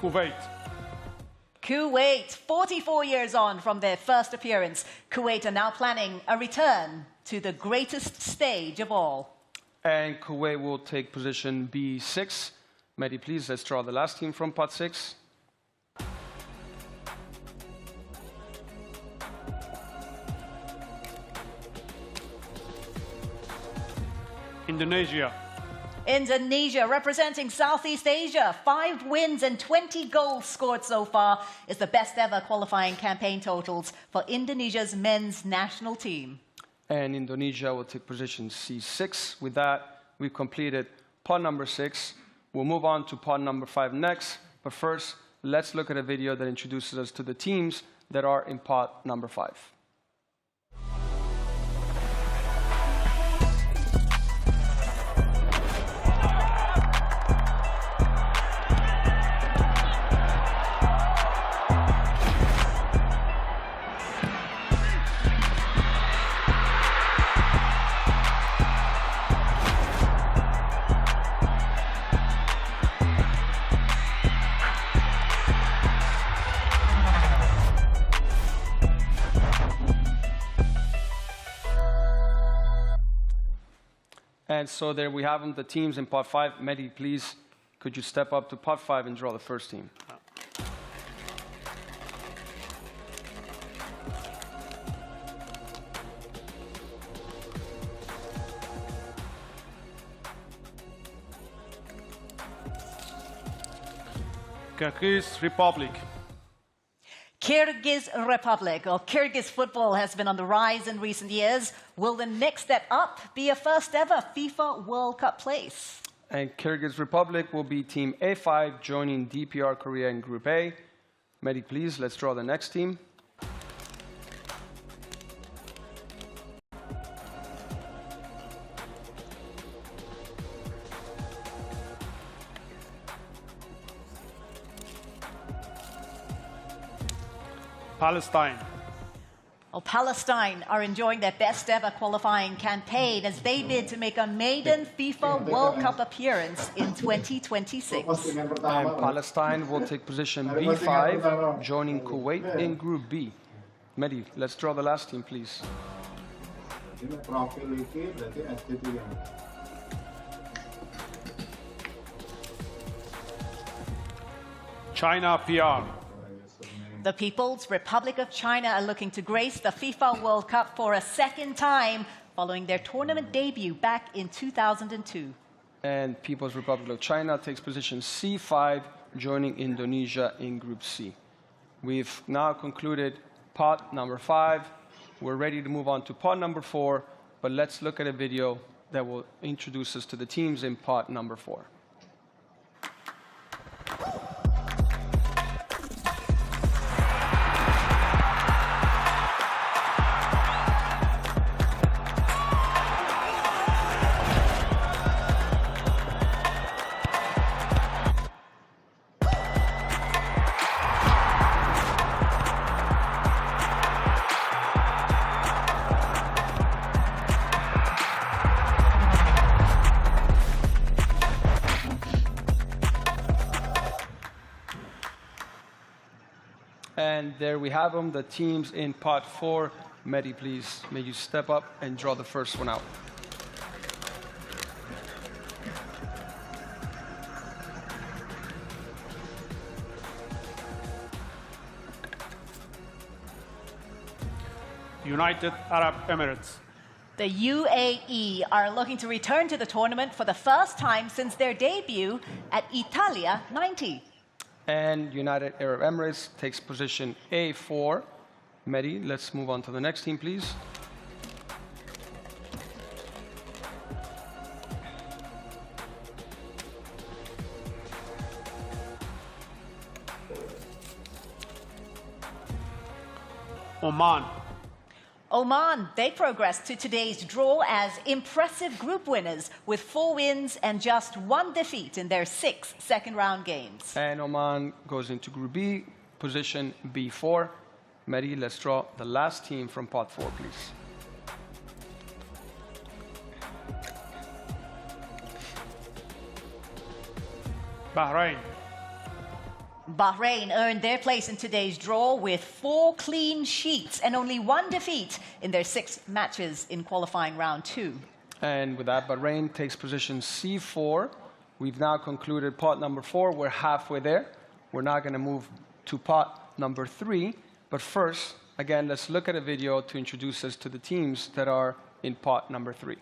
Kuwait. Kuwait, 44 years on from their first appearance, Kuwait are now planning a return to the greatest stage of all. And Kuwait will take position B6. Mehdi, please, let's draw the last team from pot 6. Indonesia. Indonesia, representing Southeast Asia, 5 wins and 20 goals scored so far, is the best ever qualifying campaign totals for Indonesia's men's national team. And Indonesia will take position C6. With that, we've completed pot number 6. We'll move on to pot number 5 next. But first, let's look at a video that introduces us to the teams that are in pot number 5. And so there we have them, the teams in pot 5. Mehdi, please, could you step up to pot 5 and draw the first team? Kyrgyz Republic. Kyrgyz Republic, or Kyrgyz football, has been on the rise in recent years. Will the next step up be a first ever FIFA World Cup place? And Kyrgyz Republic will be team A5, joining DPR Korea in Group A. Mehdi, please, let's draw the next team. Palestine. Well, Palestine are enjoying their best ever qualifying campaign as they bid to make a maiden FIFA World Cup appearance in 2026. And Palestine will take position B5, joining Kuwait in Group B. Mehdi, let's draw the last team, please. China PR. The People's Republic of China are looking to grace the FIFA World Cup for a second time following their tournament debut back in 2002. And People's Republic of China takes position C5, joining Indonesia in Group C. We've now concluded pot number 5. We're ready to move on to pot number 4, but let's look at a video that will introduce us to the teams in pot number 4. And there we have them, the teams in pot 4. Mehdi, please, may you step up and draw the first one out. United Arab Emirates. The UAE are looking to return to the tournament for the first time since their debut at Italia 90. And United Arab Emirates takes position A4. Mehdi, let's move on to the next team, please. Oman. Oman, they progressed to today's draw as impressive group winners with 4 wins and just 1 defeat in their 6 second-round games. And Oman goes into Group B, position B4. Mehdi, let's draw the last team from pot 4, please. Bahrain. Bahrain earned their place in today's draw with 4 clean sheets and only 1 defeat in their 6 matches in qualifying round 2. And with that, Bahrain takes position C4. We've now concluded pot number 4. We're halfway there. We're now going to move to pot number 3. But first, again, let's look at a video to introduce us to the teams that are in pot number 3.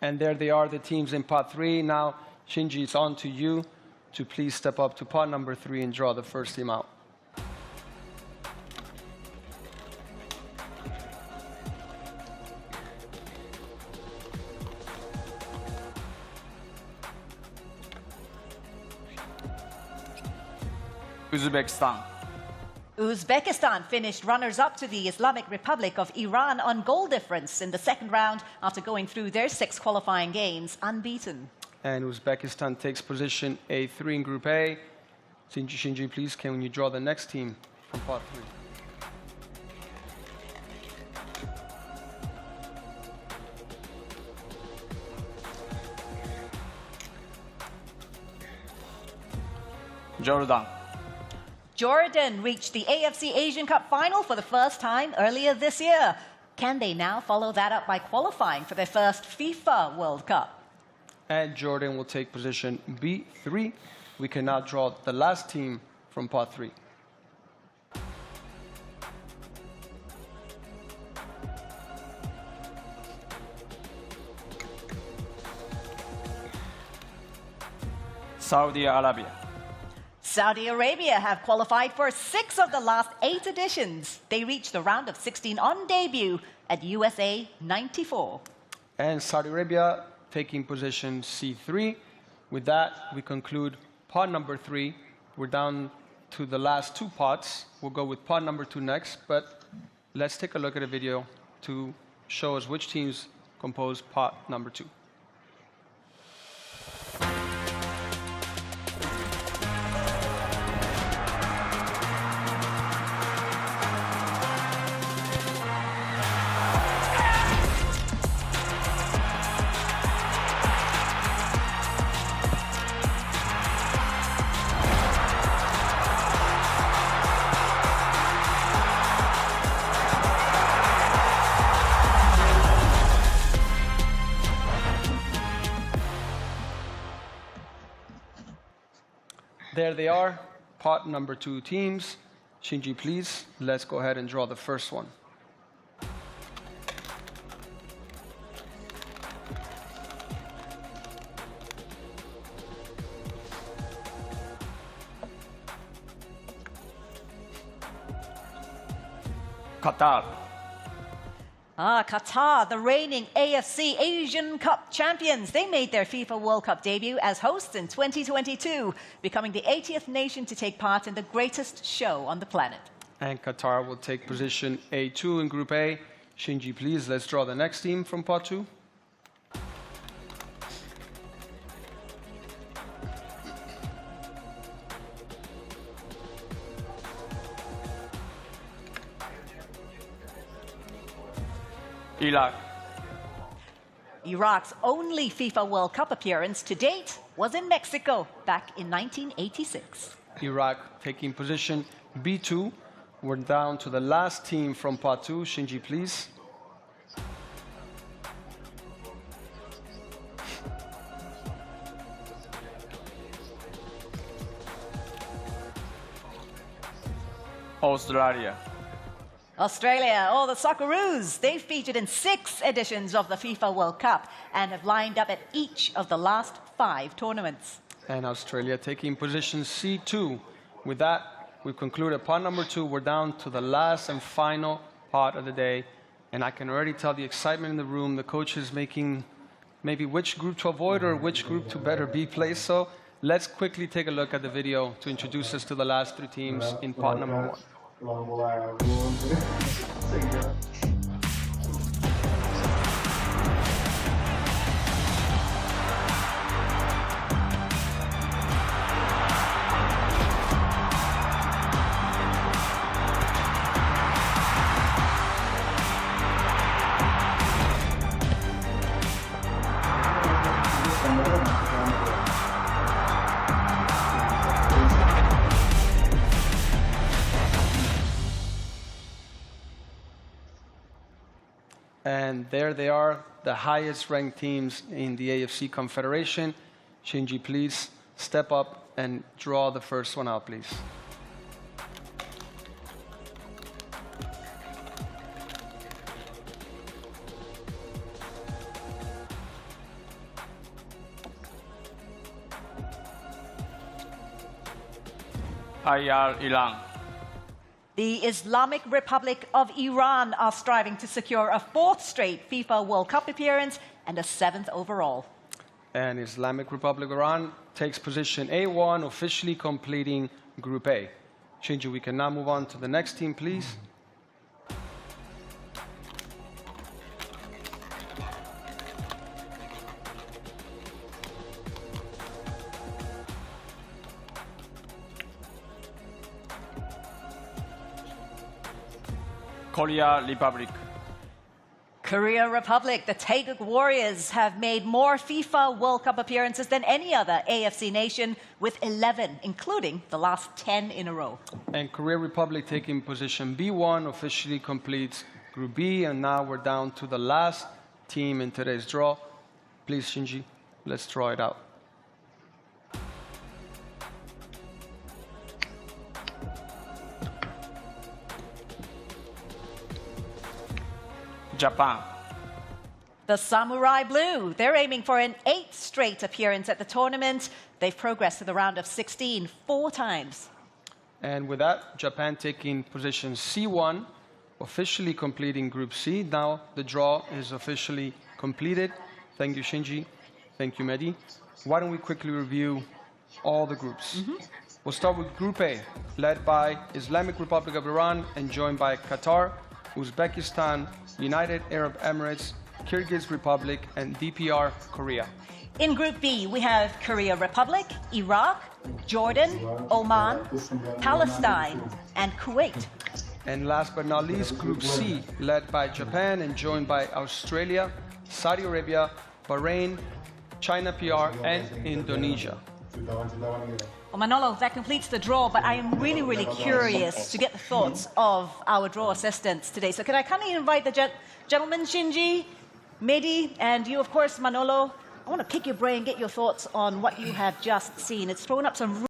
And there they are, the teams in pot 3. Now, Shinji, it's on to you to please step up to pot number 3 and draw the first team out. Uzbekistan. Uzbekistan finished runners-up to the Islamic Republic of Iran on goal difference in the second round after going through their 6 qualifying games unbeaten. And Uzbekistan takes position A3 in Group A. Shinji, please, can you draw the next team from pot 3? Jordan. Jordan reached the AFC Asian Cup final for the first time earlier this year. Can they now follow that up by qualifying for their first FIFA World Cup? And Jordan will take position B3. We can now draw the last team from pot 3. Saudi Arabia. Saudi Arabia have qualified for 6 of the last 8 editions. They reached the round of 16 on debut at USA 94. And Saudi Arabia taking position C3. With that, we conclude pot number 3. We're down to the last 2 pots. We'll go with pot number 2 next, but let's take a look at a video to show us which teams compose pot number 2. There they are, pot number 2 teams. Shinji, please, let's go ahead and draw the first one. Qatar. Qatar, the reigning AFC Asian Cup champions. They made their FIFA World Cup debut as hosts in 2022, becoming the 80th nation to take part in the greatest show on the planet. And Qatar will take position A2 in Group A. Shinji, please, let's draw the next team from pot 2. Iraq. Iraq's only FIFA World Cup appearance to date was in Mexico back in 1986. Iraq taking position B2. We're down to the last team from pot 2. Shinji, please. Australia. Australia, the Socceroos, they've featured in 6 editions of the FIFA World Cup and have lined up at each of the last 5 tournaments. And Australia taking position C2. With that, we've concluded pot number 2. We're down to the last and final pot of the day. And I can already tell the excitement in the room. The coach is making maybe which group to avoid or which group to better be placed. So let's quickly take a look at the video to introduce us to the last 3 teams in pot number 1. And there they are, the highest ranked teams in the AFC Confederation. Shinji, please step up and draw the first one out, please. Iran. The Islamic Republic of Iran are striving to secure a 4th straight FIFA World Cup appearance and a 7th overall. And Islamic Republic of Iran takes position A1, officially completing Group A. Shinji, we can now move on to the next team, please. Korea Republic. Korea Republic, the Taeguk Warriors, have made more FIFA World Cup appearances than any other AFC nation, with 11, including the last 10 in a row. And Korea Republic taking position B1, officially completes Group B. And now we're down to the last team in today's draw. Please, Shinji, let's draw it out. Japan. The Samurai Blue, they're aiming for an 8th straight appearance at the tournament. They've progressed to the round of 16 4 times. And with that, Japan taking position C1, officially completing Group C. Now the draw is officially completed. Thank you, Shinji. Thank you, Mehdi. Why don't we quickly review all the groups? We'll start with Group A, led by Islamic Republic of Iran and joined by Qatar, Uzbekistan, United Arab Emirates, Kyrgyz Republic, and DPR Korea. In Group B, we have Korea Republic, Iraq, Jordan, Oman, Palestine, and Kuwait. And last but not least, Group C, led by Japan and joined by Australia, Saudi Arabia, Bahrain, China PR, and Indonesia. Well, Manolo, that completes the draw, but I am really, really curious to get the thoughts of our draw assistants today. So can I kindly invite the gentlemen, Shinji, Mehdi, and you, of course, Manolo. I want to pick your brain, get your thoughts on what you have just seen. It's thrown up some